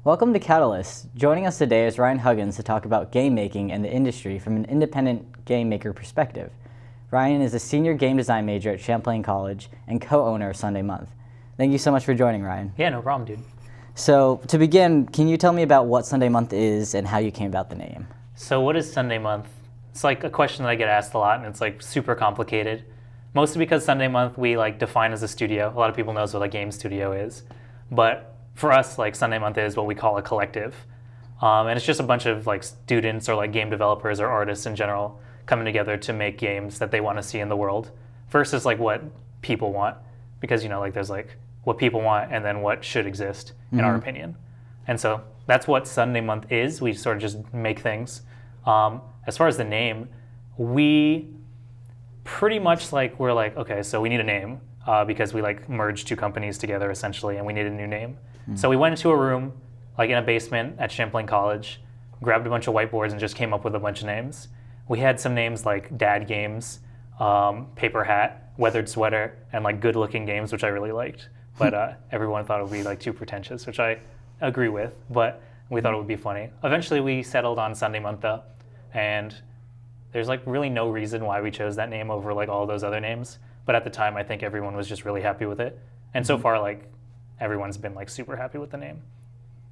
Welcome to Catalyst. Joining us today is Ryan Huggins to talk about game making and the industry from an independent game maker perspective. Ryan is a senior game design major at Champlain College and co-owner of Sundae Month. Thank you so much for joining, Ryan. Yeah, no problem, dude. So to begin, can you tell me about what Sundae Month is and how you came about the name? So what is Sundae Month? It's like a question that I get asked a lot, and it's like super complicated. Mostly because Sundae Month we like define as a studio. A lot of people knows what a game studio is, but for us, like Sundae Month is what we call a collective, and it's just a bunch of like students or like game developers or artists in general coming together to make games that they want to see in the world versus like what people want, because like there's like what people want and then what should exist in our opinion, and so that's what Sundae Month is. We sort of just make things. As far as the name, we pretty much we're like, okay, so we need a name because we like merged two companies together essentially, and we need a new name. So we went into a room, like in a basement at Champlain College, grabbed a bunch of whiteboards and just came up with a bunch of names. We had some names like Dad Games, Paper Hat, Weathered Sweater, and like Good Looking Games, which I really liked. But everyone thought it would be like too pretentious, which I agree with, but we thought it would be funny. Eventually we settled on Sundae Month though, and there's like really no reason why we chose that name over like all those other names. But at the time, I think everyone was just really happy with it. And so far, like everyone's been like super happy with the name.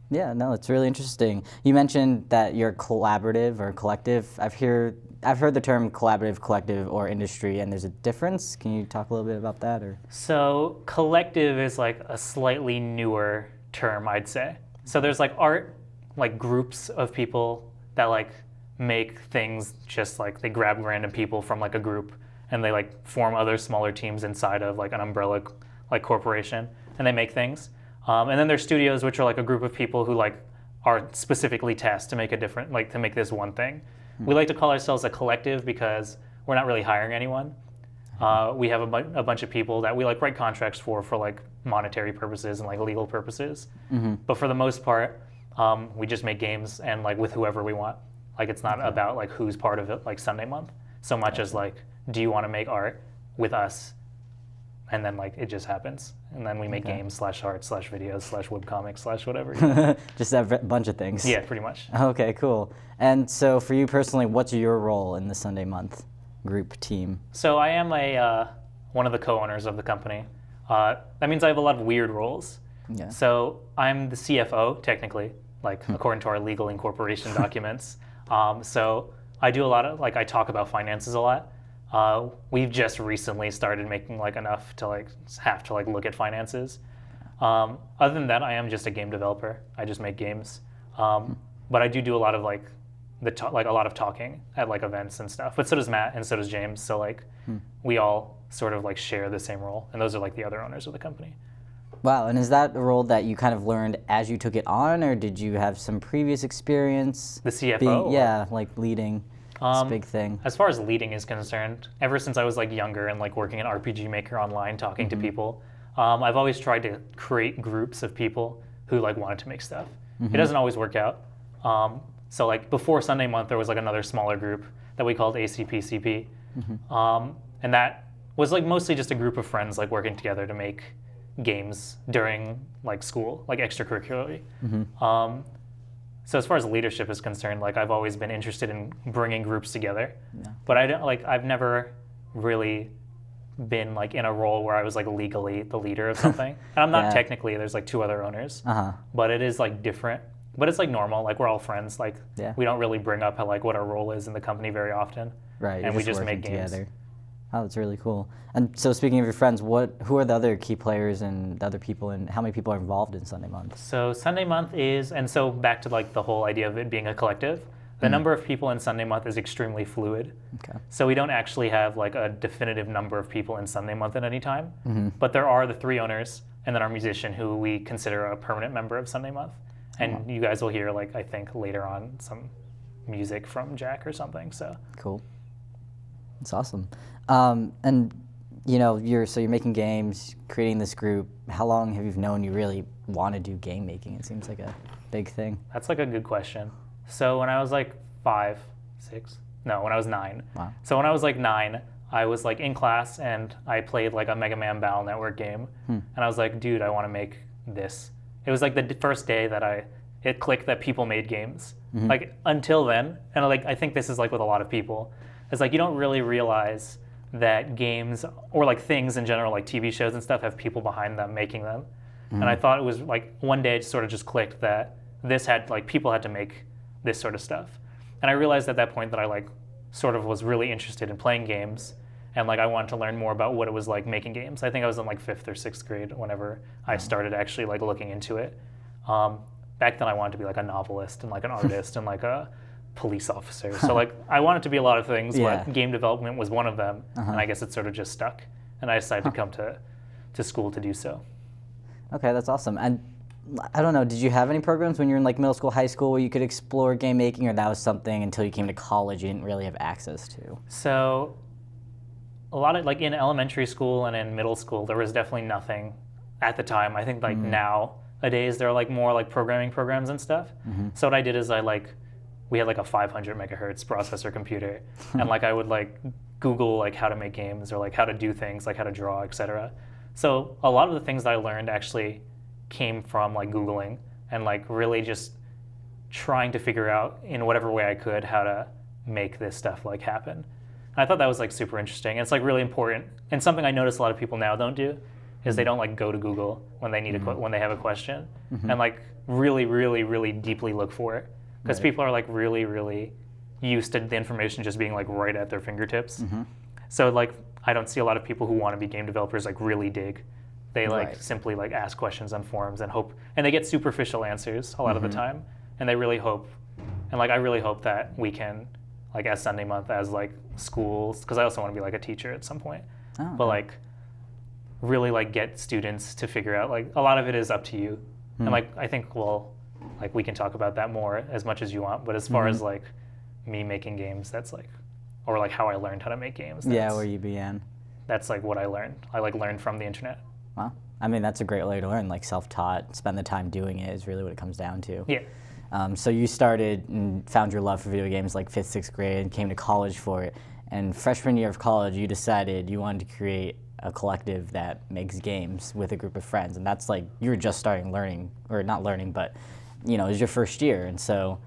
Yeah, no, it's really interesting. You mentioned that you're collaborative or collective. I've heard the term collaborative, collective, or industry, and there's a difference. Can you talk a little bit about that? Or So collective is like a slightly newer term, I'd say. So there's like art, like groups of people that like make things, just like they grab random people from like a group and they like form other smaller teams inside of like an umbrella like corporation, and they make things. And then there's studios, which are like a group of people who like are specifically tasked to make to make this one thing. We like to call ourselves a collective because we're not really hiring anyone. We have a bunch of people that we like write contracts for like monetary purposes and like legal purposes. But for the most part, we just make games and like with whoever we want. Like it's not about like who's part of it, like Sundae Month, so much as like, do you want to make art with us? And then like it just happens, and then we make games / art / videos / webcomics / whatever. just a bunch of things. Yeah, pretty much. Okay, cool. And so for you personally, what's your role in the Sundae Month group team? So I am one of the co-owners of the company. That means I have a lot of weird roles. Yeah. So I'm the CFO technically, like according to our legal incorporation documents. So I do a lot of I talk about finances a lot. We've just recently started making like enough to like have to like look at finances. Other than that, I am just a game developer. I just make games. But I do a lot of like a lot of talking at like events and stuff. But so does Matt and so does James. So like we all sort of like share the same role, and those are like the other owners of the company. Wow, and is that a role that you kind of learned as you took it on, or did you have some previous experience? The CFO? Yeah, like leading. It's a big thing. As far as leading is concerned, ever since I was like younger and like working at RPG Maker online, talking to people, I've always tried to create groups of people who like wanted to make stuff. It doesn't always work out. So like before Sundae Month, there was like another smaller group that we called ACPCP, and that was like mostly just a group of friends like working together to make games during like school, like extracurricularly. So as far as leadership is concerned, like I've always been interested in bringing groups together, but I've never really been like in a role where I was like legally the leader of something. And I'm not technically. There's like two other owners, but it is like different. But it's like normal. Like we're all friends. Like we don't really bring up how like what our role is in the company very often. Right. And we just make games together. Oh, that's really cool. And so speaking of your friends, who are the other key players and the other people, and how many people are involved in Sundae Month? So Sundae Month is, and so back to like the whole idea of it being a collective, the number of people in Sundae Month is extremely fluid. Okay. So we don't actually have like a definitive number of people in Sundae Month at any time, but there are the 3 owners and then our musician who we consider a permanent member of Sundae Month. And you guys will hear like, I think later on some music from Jack or something, so. Cool. That's awesome. And you're making games, creating this group. How long have you known you really want to do game making? It seems like a big thing. That's like a good question. So when I was like 5, 6, no, when I was 9. Wow. So when I was like 9, I was like in class and I played like a Mega Man Battle Network game, and I was like, dude, I want to make this. It was like the first day that it clicked that people made games. Like until then, and like I think this is like with a lot of people, it's like you don't really realize that games or like things in general, like TV shows and stuff, have people behind them making them. And I thought it was like one day it sort of just clicked that this had like people had to make this sort of stuff. And I realized at that point that I like sort of was really interested in playing games, and like I wanted to learn more about what it was like making games. I think I was in like 5th or 6th grade whenever I started actually like looking into it. Back then I wanted to be like a novelist and like an artist and like a police officer. So like I wanted to be a lot of things, but game development was one of them. And I guess it sort of just stuck. And I decided to come to school to do so. Okay, that's awesome. And I don't know, did you have any programs when you were in like middle school, high school where you could explore game making, or that was something until you came to college you didn't really have access to? So a lot of like in elementary school and in middle school, there was definitely nothing at the time. I think like nowadays there are like more like programming programs and stuff. So what I did is we had like a 500 megahertz processor computer, and like I would like Google like how to make games or like how to do things, like how to draw, etc. So a lot of the things that I learned actually came from like Googling and like really just trying to figure out in whatever way I could how to make this stuff like happen. And I thought that was like super interesting. And it's like really important, and something I notice a lot of people now don't do is they don't like go to Google when they need when they have a question and like really, really, really deeply look for it, because people are like really, really used to the information just being like right at their fingertips. So like I don't see a lot of people who want to be game developers like really dig. They like simply like ask questions on forums and hope, and they get superficial answers a lot of the time, and they really hope, and like I really hope that we can, like as Sundae Month, as like schools, because I also want to be like a teacher at some point, but like really like get students to figure out, like a lot of it is up to you, and like I think like we can talk about that more as much as you want, but as far as like me making games, that's like, or like how I learned how to make games. Where you began. That's like what I learned. I like learned from the internet. Wow. I mean, that's a great way to learn, like self-taught, spend the time doing it is really what it comes down to. Yeah. So you started and found your love for video games like 5th, 6th grade and came to college for it. And freshman year of college, you decided you wanted to create a collective that makes games with a group of friends. And that's like, you were just starting learning, or not learning, but you know, it was your first year. And so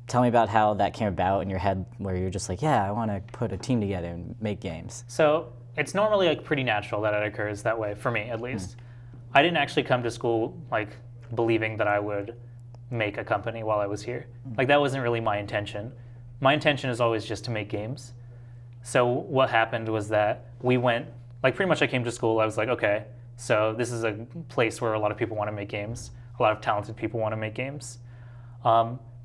tell me about how that came about in your head, where you're just like, yeah, I want to put a team together and make games. So it's normally like pretty natural that it occurs that way, for me at least. I didn't actually come to school like believing that I would make a company while I was here. Like that wasn't really my intention. My intention is always just to make games. So what happened was that we went, like pretty much I came to school, I was like, okay, so this is a place where a lot of people want to make games. A lot of talented people want to make games.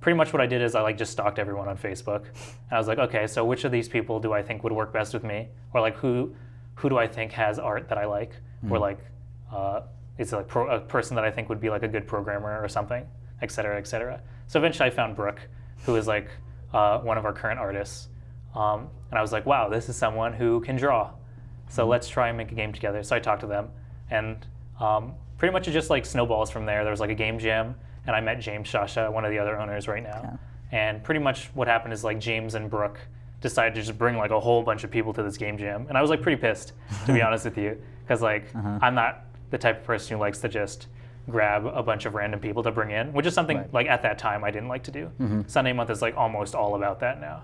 Pretty much what I did is I like just stalked everyone on Facebook. And I was like, okay, so which of these people do I think would work best with me? Or like who do I think has art that I like? Or like is like a person that I think would be like a good programmer or something, et cetera, et cetera. So eventually I found Brooke, who is like one of our current artists. And I was like, wow, this is someone who can draw. So let's try and make a game together. So I talked to them, and pretty much it just like snowballs from there. There was like a game jam, and I met James Shasha, one of the other owners right now. And pretty much what happened is like James and Brooke decided to just bring like a whole bunch of people to this game jam. And I was like pretty pissed, to be honest with you, because like I'm not the type of person who likes to just grab a bunch of random people to bring in, which is something like at that time I didn't like to do. Sundae Month is like almost all about that now.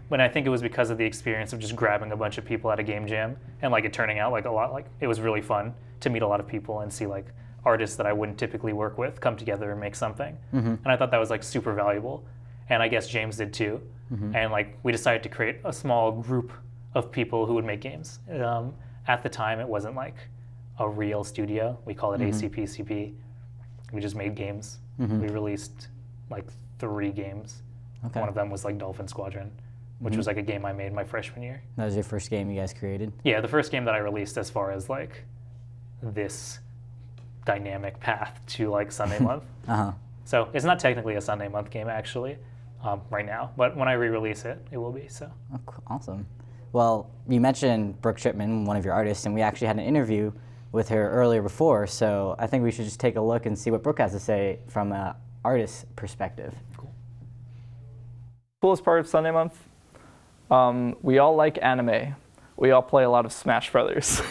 But I think it was because of the experience of just grabbing a bunch of people at a game jam and like it turning out like a lot, like it was really fun to meet a lot of people and see like artists that I wouldn't typically work with come together and make something. And I thought that was like super valuable. And I guess James did too. And like we decided to create a small group of people who would make games. At the time it wasn't like a real studio. We call it ACPCP. We just made games. We released like 3 games. One of them was like Dolphin Squadron, which was like a game I made my freshman year. That was your first game you guys created? Yeah, the first game that I released as far as like this dynamic path to like Sundae Month. So it's not technically a Sundae Month game actually right now, but when I re-release it, it will be. So. Oh, cool. Awesome. Well, you mentioned Brooke Shipman, one of your artists, and we actually had an interview with her earlier before, so I think we should just take a look and see what Brooke has to say from an artist's perspective. Cool. Coolest part of Sundae Month, we all like anime. We all play a lot of Smash Brothers.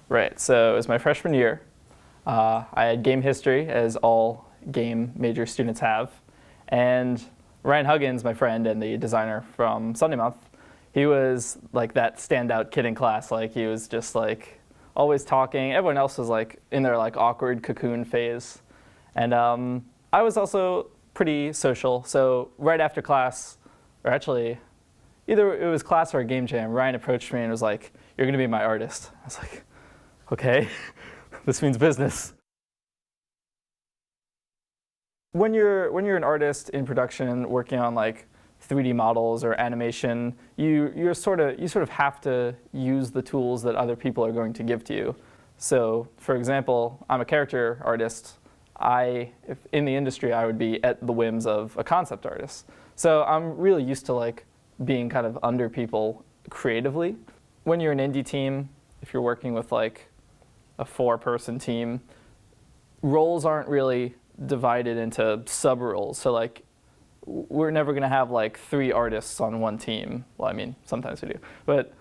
Right, so it was my freshman year. I had game history, as all game major students have. And Ryan Huggins, my friend and the designer from Sundae Month, he was like that standout kid in class. Like he was just like always talking. Everyone else was like in their like awkward cocoon phase. And I was also pretty social. So right after class, or actually either it was class or a game jam, Ryan approached me and was like, "You're gonna be my artist." I was like, okay, this means business. When you're an artist in production working on like 3D models or animation, you sort of have to use the tools that other people are going to give to you. So, for example, I'm a character artist. If in the industry, I would be at the whims of a concept artist. So I'm really used to like being kind of under people creatively. When you're an indie team, if you're working with like a 4-person team, roles aren't really divided into sub-roles. So like, we're never gonna have like 3 artists on one team. Well, I mean, sometimes we do. But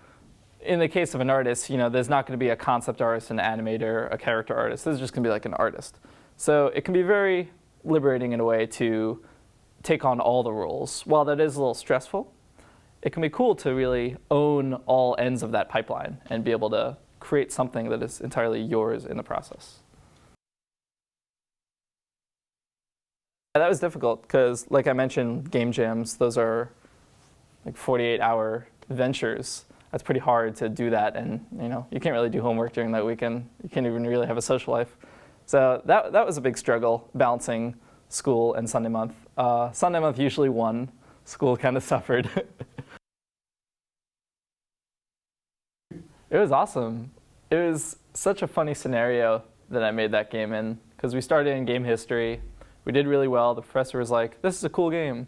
in the case of an artist, there's not gonna be a concept artist, an animator, a character artist. There's just gonna be like an artist. So it can be very liberating in a way to take on all the roles. While that is a little stressful, it can be cool to really own all ends of that pipeline and be able to create something that is entirely yours in the process. That was difficult because, like I mentioned, game jams, those are like 48-hour ventures. That's pretty hard to do that, and you can't really do homework during that weekend. You can't even really have a social life. So that was a big struggle, balancing school and Sundae Month. Sundae Month usually won. School kind of suffered. It was awesome. It was such a funny scenario that I made that game in, because we started in game history. We did really well. The professor was like, "This is a cool game."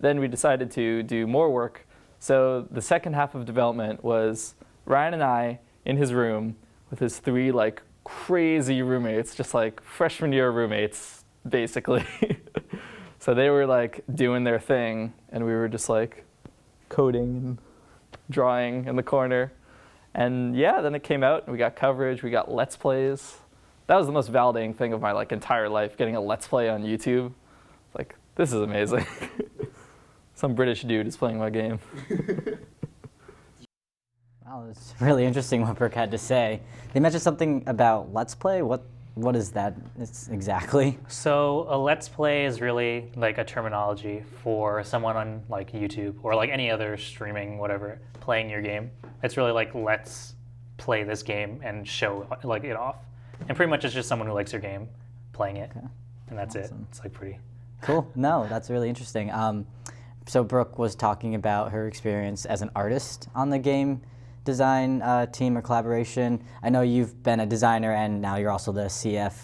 Then we decided to do more work. So the second half of development was Ryan and I in his room with his 3 like crazy roommates, just like freshman year roommates, basically. So they were like doing their thing, and we were just like coding and drawing in the corner. And yeah, then it came out, and we got coverage, we got Let's Plays. That was the most validating thing of my like entire life, getting a Let's Play on YouTube. Like, this is amazing. Some British dude is playing my game. Wow, it's really interesting what Brooke had to say. They mentioned something about Let's Play. What is that exactly? So a Let's Play is really like a terminology for someone on like YouTube or like any other streaming whatever playing your game. It's really like, let's play this game and show like it off. And pretty much it's just someone who likes your game playing it, okay. And that's awesome. It. It's like pretty cool. No, that's really interesting. So Brooke was talking about her experience as an artist on the game design team or collaboration. I know you've been a designer and now you're also the CF.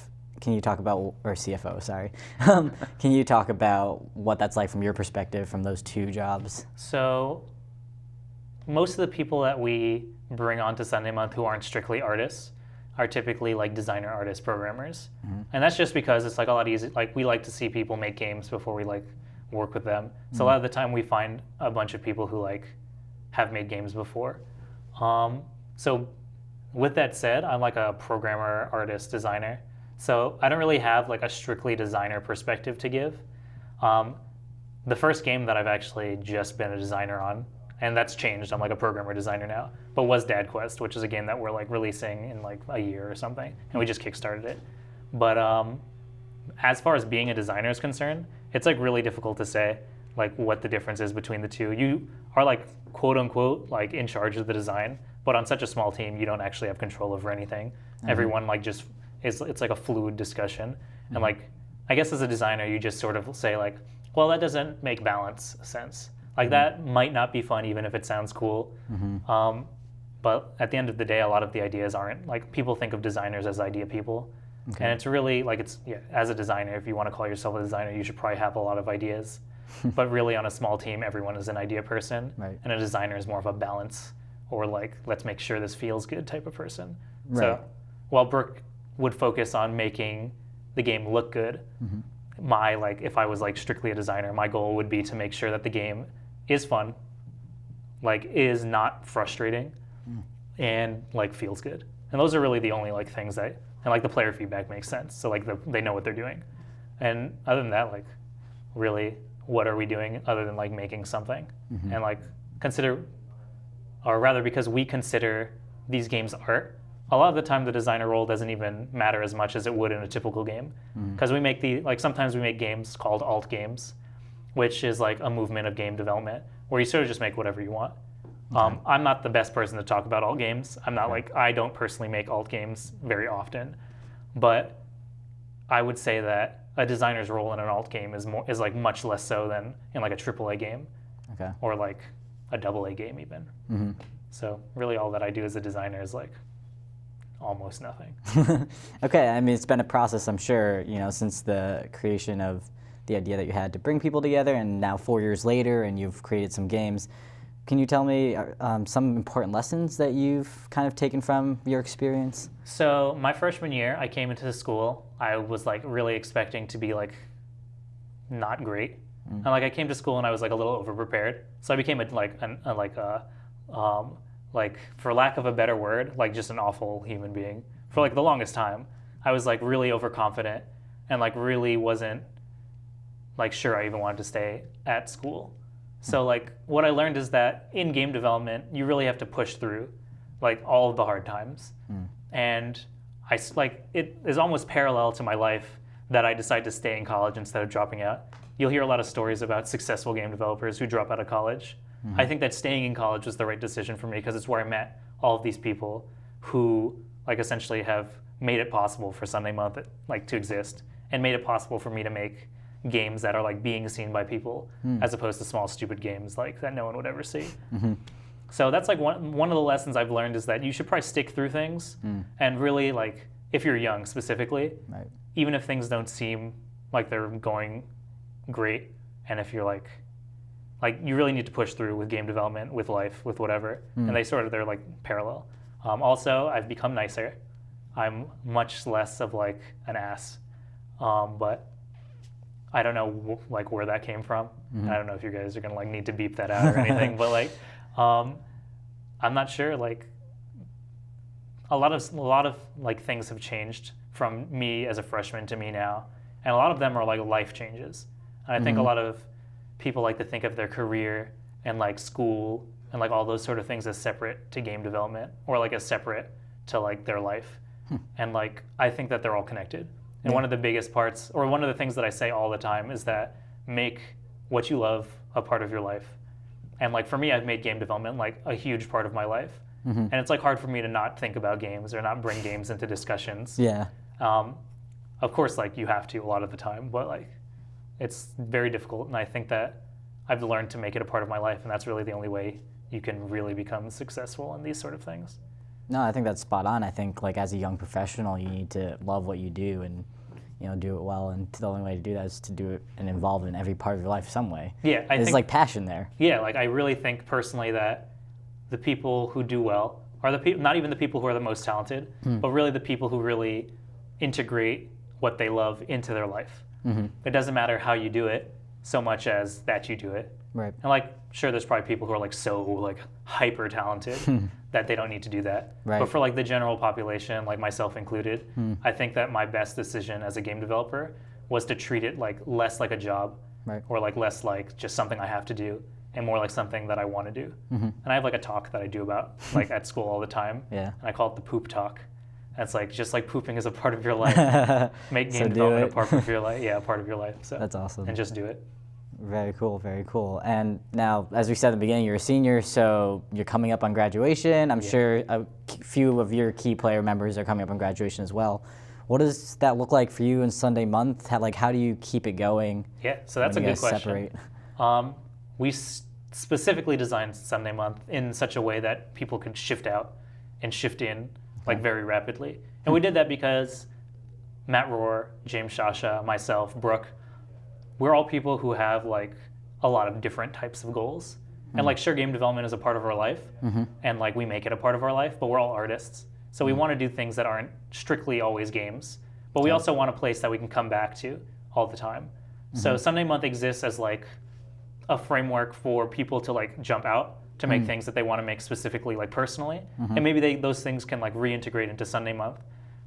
Can you talk about, or CFO, sorry. Can you talk about what that's like from your perspective from those 2 jobs? So most of the people that we bring onto Sundae Month who aren't strictly artists are typically like designer, artists, programmers. Mm-hmm. And that's just because it's like a lot easier. Like we like to see people make games before we like work with them. So a lot of the time we find a bunch of people who like have made games before. So with that said, I'm like a programmer, artist, designer. So I don't really have like a strictly designer perspective to give. The first game that I've actually just been a designer on, and that's changed, I'm like a programmer designer now, but was Dadquest, which is a game that we're like releasing in like a year or something, and we just kickstarted it. But as far as being a designer is concerned, it's like really difficult to say like what the difference is between the 2. You are like quote unquote like in charge of the design, but on such a small team you don't actually have control over anything. Mm-hmm. Everyone like just it's like a fluid discussion. Mm-hmm. And like I guess as a designer you just sort of say like, well, that doesn't make balance sense. Like mm-hmm. that might not be fun even if it sounds cool. Mm-hmm. But at the end of the day, a lot of the ideas aren't like, people think of designers as idea people. Okay. And it's really like, as a designer, if you want to call yourself a designer, you should probably have a lot of ideas. But really on a small team, everyone is an idea person. Right. And a designer is more of a balance or like, let's make sure this feels good type of person. Right. So while Brooke would focus on making the game look good, mm-hmm. If I was like strictly a designer, my goal would be to make sure that the game is fun, like is not frustrating, and like feels good. And those are really the only like things that, and like the player feedback makes sense. So like they know what they're doing. And other than that, like really, what are we doing other than like making something? And like consider, or rather because we consider these games art, a lot of the time the designer role doesn't even matter as much as it would in a typical game. Because we make sometimes we make games called alt games, which is like a movement of game development where you sort of just make whatever you want. I'm not the best person to talk about alt games. I'm not like, I don't personally make alt games very often, but I would say that a designer's role in an alt game is like much less so than in like a AAA game, or like a AA game even. So really, all that I do as a designer is like almost nothing. Okay, I mean it's been a process, I'm sure, since the creation of the idea that you had to bring people together, and now 4 years later, and you've created some games. Can you tell me some important lessons that you've kind of taken from your experience? So my freshman year, I came into the school. I was like really expecting to be like not great, and like I came to school and I was like a little overprepared. So I became like for lack of a better word, like just an awful human being for like the longest time. I was like really overconfident and like really wasn't like sure I even wanted to stay at school. So like what I learned is that in game development, you really have to push through like all of the hard times. And it is almost parallel to my life that I decided to stay in college instead of dropping out. You'll hear a lot of stories about successful game developers who drop out of college. I think that staying in college was the right decision for me because it's where I met all of these people who like essentially have made it possible for Sundae Month like to exist and made it possible for me to make games that are like being seen by people as opposed to small stupid games like that no one would ever see. So that's like one of the lessons I've learned is that you should probably stick through things and really like if you're young specifically, even if things don't seem like they're going great, and if you're like you really need to push through with game development, with life, with whatever, and they're like parallel. Also, I've become nicer. I'm much less of like an ass, but I don't know like where that came from. I don't know if you guys are gonna like need to beep that out or anything, but like I'm not sure. Like a lot of like things have changed from me as a freshman to me now, and a lot of them are like life changes. And I think a lot of people like to think of their career and like school and like all those sort of things as separate to game development or like as separate to like their life. And like I think that they're all connected. And one of the biggest parts, or one of the things that I say all the time is that make what you love a part of your life. And like for me, I've made game development like a huge part of my life. And it's like hard for me to not think about games or not bring games into discussions. Of course, like you have to a lot of the time, but like it's very difficult. And I think that I've learned to make it a part of my life. And that's really the only way you can really become successful in these sort of things. No, I think that's spot on. I think like as a young professional, you need to love what you do and do it well. And the only way to do that is to do it and involve it in every part of your life some way. Yeah, there's like passion there. Yeah, like I really think personally that the people who do well are the people, not even the people who are the most talented, but really the people who really integrate what they love into their life. It doesn't matter how you do it so much as that you do it. Right. And like, sure, there's probably people who are like so like hyper talented that they don't need to do that. Right. But for like the general population, like myself included, I think that my best decision as a game developer was to treat it like less like a job, or like less like just something I have to do, and more like something that I want to do. And I have like a talk that I do about like at school all the time. And I call it the poop talk. And it's like just like pooping is a part of your life. Make game development a part of your life. Yeah, a part of your life. So that's awesome. And just do it. Very cool, very cool. And now, as we said in the beginning, you're a senior, so you're coming up on graduation. I'm sure a few of your key player members are coming up on graduation as well. What does that look like for you in Sundae Month? How do you keep it going? Yeah, so that's a good question. Separate? We specifically designed Sundae Month in such a way that people could shift out and shift in like very rapidly. And we did that because Matt Rohr, James Shasha, myself, Brooke, we're all people who have like a lot of different types of goals. And like sure, game development is a part of our life and like we make it a part of our life, but we're all artists. So we want to do things that aren't strictly always games, but we also want a place that we can come back to all the time. So Sundae Month exists as like a framework for people to like jump out to make things that they want to make specifically like personally, and maybe those things can like reintegrate into Sundae Month.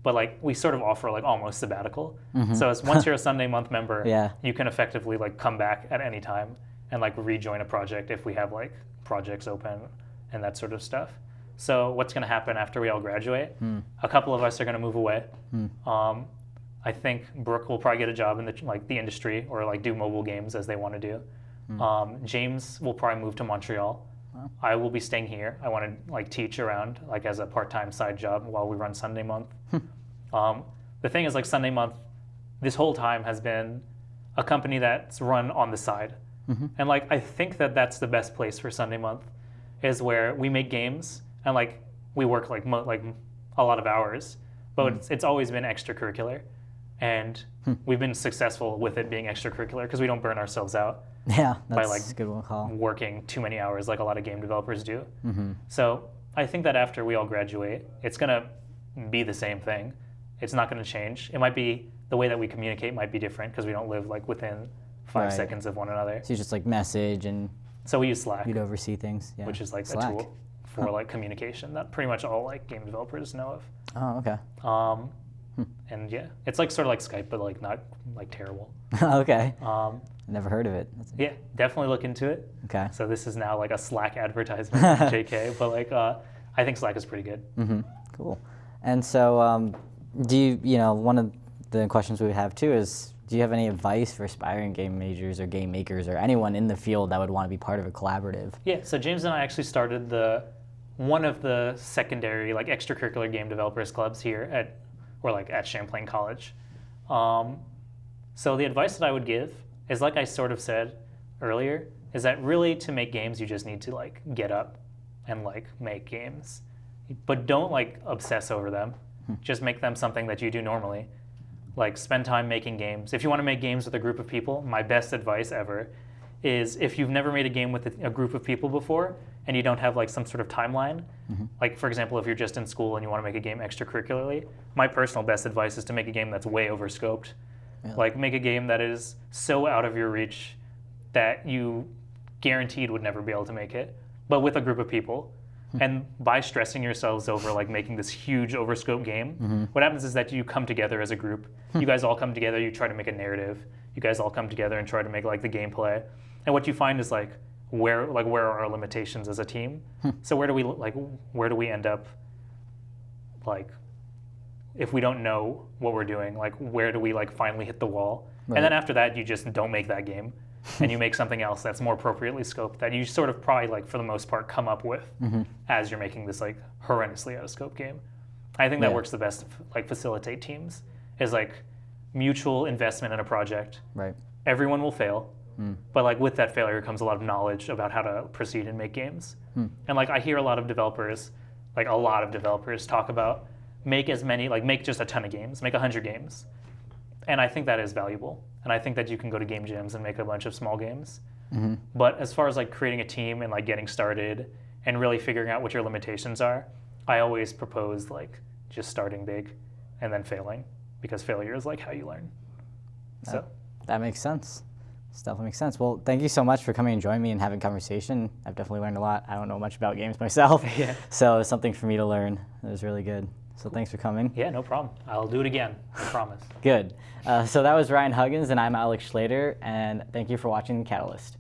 But like we sort of offer like almost sabbatical. So as once you're a Sundae Month member, you can effectively like come back at any time and like rejoin a project if we have like projects open and that sort of stuff. So what's going to happen after we all graduate? A couple of us are going to move away. I think Brooke will probably get a job in the industry or like do mobile games as they want to do. James will probably move to Montreal. Wow. I will be staying here. I want to like teach around like as a part-time side job while we run Sundae Month. The thing is like Sundae Month, this whole time has been a company that's run on the side. And like I think that that's the best place for Sundae Month, is where we make games and like we work like a lot of hours, but it's always been extracurricular, and we've been successful with it being extracurricular because we don't burn ourselves out. Yeah, that's by like a good one call. Working too many hours like a lot of game developers do. So I think that after we all graduate, it's gonna be the same thing. It's not gonna change. It might be the way that we communicate might be different because we don't live like within 5 seconds of one another. So you just like message and so we use Slack. You'd oversee things, which is like Slack. a tool for like communication that pretty much all like game developers know of. Oh, okay. And yeah, it's like sort of like Skype, but like not like terrible. Okay. Never heard of it. Yeah, definitely look into it. Okay. So this is now like a Slack advertisement, JK, but like I think Slack is pretty good. Cool. And so do you know, one of the questions we have too is, do you have any advice for aspiring game majors or game makers or anyone in the field that would want to be part of a collaborative? Yeah, so James and I actually started one of the secondary like extracurricular game developers clubs here at Champlain College. So the advice that I would give is, like I sort of said earlier, is that really to make games you just need to like get up and like make games, but don't like obsess over them. Just make them something that you do normally. Like spend time making games. If you want to make games with a group of people, my best advice ever is if you've never made a game with a group of people before and you don't have like some sort of timeline, like for example, if you're just in school and you want to make a game extracurricularly, my personal best advice is to make a game that's way overscoped. Yeah. Like make a game that is so out of your reach that you guaranteed would never be able to make it, but with a group of people. And by stressing yourselves over like making this huge overscope game, what happens is that you come together as a group. You guys all come together, you try to make a narrative. You guys all come together and try to make like the gameplay. And what you find is like where are our limitations as a team? So where do we end up, like if we don't know what we're doing, like where do we like finally hit the wall? Right. And then after that you just don't make that game. And you make something else that's more appropriately scoped that you sort of probably like for the most part come up with as you're making this like horrendously out of scope game. I think that works the best to like facilitate teams, is like mutual investment in a project. Right. Everyone will fail, but like with that failure comes a lot of knowledge about how to proceed and make games. And like I hear a lot of developers talk about make just a ton of games, make 100 games. And I think that is valuable. And I think that you can go to game jams and make a bunch of small games. But as far as like creating a team and like getting started and really figuring out what your limitations are, I always propose like just starting big and then failing, because failure is like how you learn. So that makes sense. This definitely makes sense. Well, thank you so much for coming and joining me and having a conversation. I've definitely learned a lot. I don't know much about games myself, so it's something for me to learn. It was really good. So thanks for coming. Yeah, no problem. I'll do it again, I promise. Good. So that was Ryan Huggins, and I'm Alex Schlater, and thank you for watching The Catalyst.